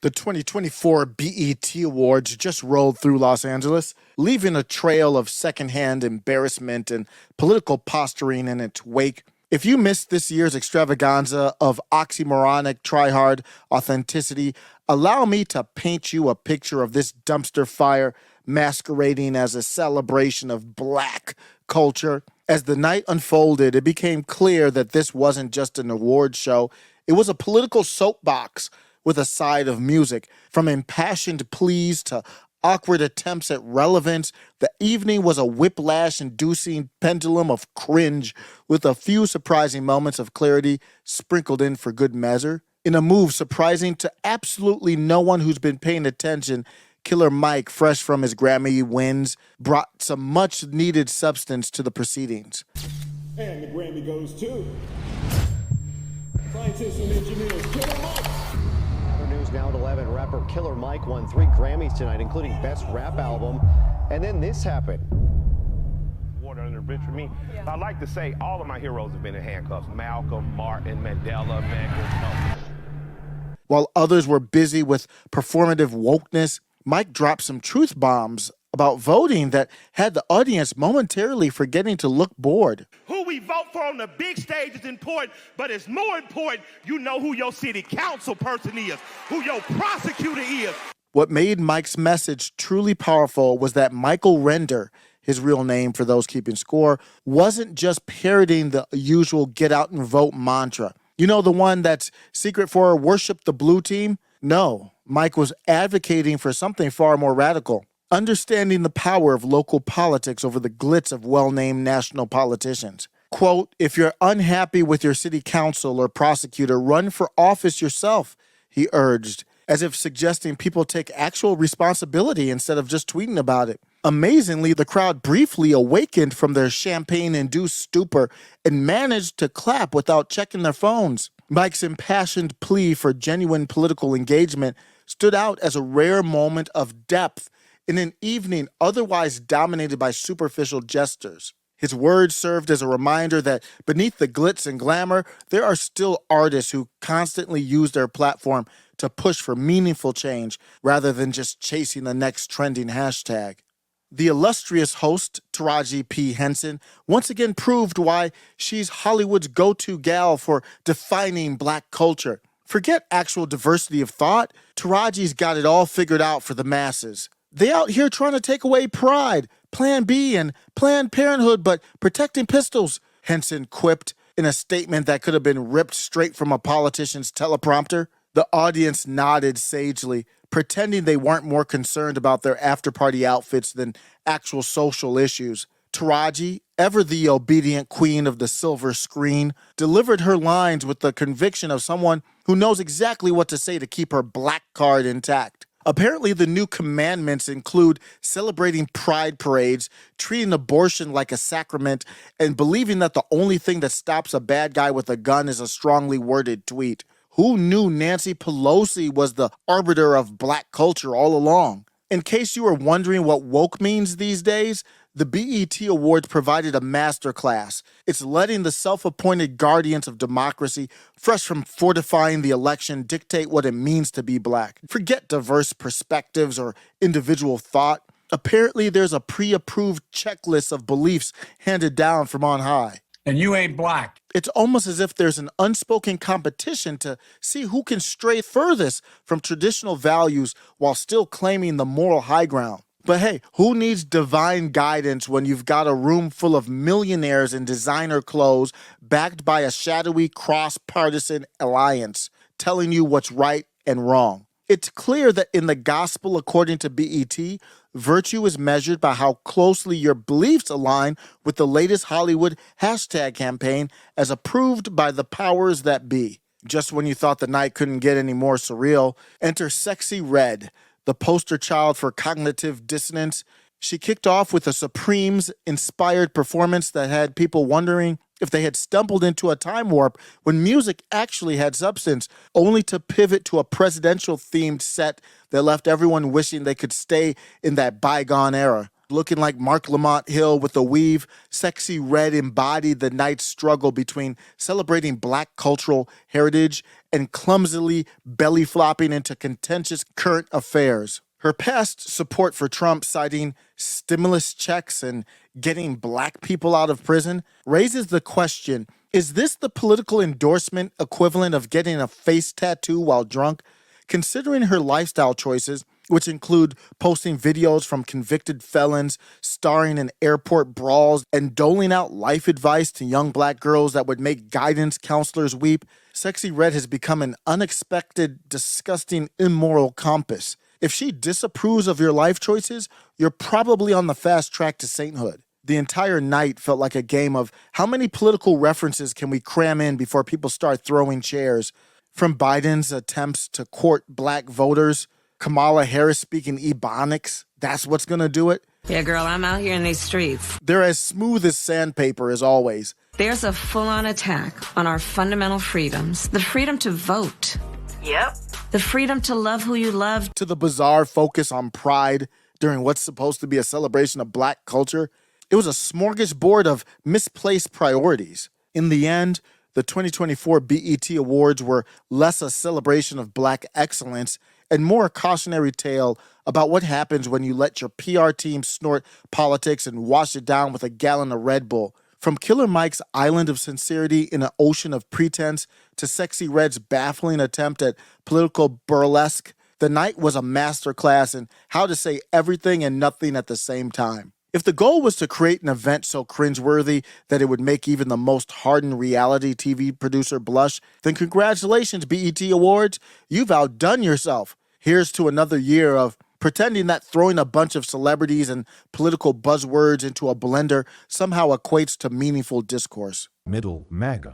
The 2024 BET Awards just rolled through Los Angeles, leaving a trail of secondhand embarrassment and political posturing in its wake. If you missed this year's extravaganza of oxymoronic try-hard authenticity, allow me to paint you a picture of this dumpster fire masquerading as a celebration of black culture. As the night unfolded, it became clear that this wasn't just an award show. It was a political soapbox with a side of music. From impassioned pleas to awkward attempts at relevance, the evening was a whiplash-inducing pendulum of cringe, with a few surprising moments of clarity sprinkled in for good measure. In a move surprising to absolutely no one who's been paying attention, Killer Mike, fresh from his Grammy wins, brought some much-needed substance to the proceedings. And the Grammy goes to scientists and engineers, Killer Mike. News now at 11. Rapper Killer Mike won 3 Grammys tonight, including Best Rap Album. And then this happened. Water under the bridge for me. Yeah. I like to say all of my heroes have been in handcuffs. Malcolm, Martin, Mandela, Medgar. While others were busy with performative wokeness, Mike dropped some truth bombs about voting that had the audience momentarily forgetting to look bored. Who we vote for on the big stage is important, but it's more important you know who your city council person is, who your prosecutor is. What made Mike's message truly powerful was that Michael Render, his real name for those keeping score, wasn't just parroting the usual get out and vote mantra. You know, the one that's secret for worship the blue team? No, Mike was advocating for something far more radical. Understanding the power of local politics over the glitz of well-named national politicians. Quote, if you're unhappy with your city council or prosecutor, run for office yourself, he urged, as if suggesting people take actual responsibility instead of just tweeting about it. Amazingly, the crowd briefly awakened from their champagne-induced stupor and managed to clap without checking their phones. Mike's impassioned plea for genuine political engagement stood out as a rare moment of depth in an evening otherwise dominated by superficial gestures. His words served as a reminder that beneath the glitz and glamour, there are still artists who constantly use their platform to push for meaningful change rather than just chasing the next trending hashtag. The illustrious host, Taraji P. Henson, once again proved why she's Hollywood's go-to gal for defining black culture. Forget actual diversity of thought, Taraji's got it all figured out for the masses. They out here trying to take away Pride, Plan B, and Planned Parenthood, but protecting pistols, Henson quipped in a statement that could have been ripped straight from a politician's teleprompter. The audience nodded sagely, pretending they weren't more concerned about their after-party outfits than actual social issues. Taraji, ever the obedient queen of the silver screen, delivered her lines with the conviction of someone who knows exactly what to say to keep her black card intact. Apparently, the new commandments include celebrating pride parades, treating abortion like a sacrament, and believing that the only thing that stops a bad guy with a gun is a strongly worded tweet. Who knew Nancy Pelosi was the arbiter of black culture all along? In case you were wondering what woke means these days, the BET Awards provided a masterclass. It's letting the self-appointed guardians of democracy, fresh from fortifying the election, dictate what it means to be black. Forget diverse perspectives or individual thought. Apparently, there's a pre-approved checklist of beliefs handed down from on high. And you ain't black. It's almost as if there's an unspoken competition to see who can stray furthest from traditional values while still claiming the moral high ground. But hey, who needs divine guidance when you've got a room full of millionaires in designer clothes backed by a shadowy cross-partisan alliance telling you what's right and wrong? It's clear that in the gospel according to BET, virtue is measured by how closely your beliefs align with the latest Hollywood hashtag campaign as approved by the powers that be. Just when you thought the night couldn't get any more surreal, enter Sexyy Redd, the poster child for cognitive dissonance. She kicked off with a Supremes-inspired performance that had people wondering if they had stumbled into a time warp when music actually had substance, only to pivot to a presidential-themed set that left everyone wishing they could stay in that bygone era. Looking like Mark Lamont Hill with a weave, Sexyy Redd embodied the night's struggle between celebrating Black cultural heritage and clumsily belly-flopping into contentious current affairs. Her past support for Trump, citing stimulus checks and getting Black people out of prison, raises the question, is this the political endorsement equivalent of getting a face tattoo while drunk? Considering her lifestyle choices, which include posting videos from convicted felons, starring in airport brawls, and doling out life advice to young Black girls that would make guidance counselors weep, Sexyy Redd has become an unexpected, disgusting, immoral compass. If she disapproves of your life choices, you're probably on the fast track to sainthood. The entire night felt like a game of how many political references can we cram in before people start throwing chairs? From Biden's attempts to court Black voters, Kamala Harris speaking Ebonics, that's what's gonna do it. Yeah, girl, I'm out here in these streets. They're as smooth as sandpaper as always. There's a full-on attack on our fundamental freedoms. The freedom to vote. Yep. The freedom to love who you love. To the bizarre focus on pride during what's supposed to be a celebration of Black culture, it was a smorgasbord of misplaced priorities. In the end, the 2024 BET Awards were less a celebration of Black excellence and more a cautionary tale about what happens when you let your PR team snort politics and wash it down with a gallon of Red Bull. From Killer Mike's island of sincerity in an ocean of pretense to Sexyy Redd's baffling attempt at political burlesque, the night was a masterclass in how to say everything and nothing at the same time. If the goal was to create an event so cringeworthy that it would make even the most hardened reality TV producer blush, then congratulations, BET Awards. You've outdone yourself. Here's to another year of pretending that throwing a bunch of celebrities and political buzzwords into a blender somehow equates to meaningful discourse. Middle MAGA.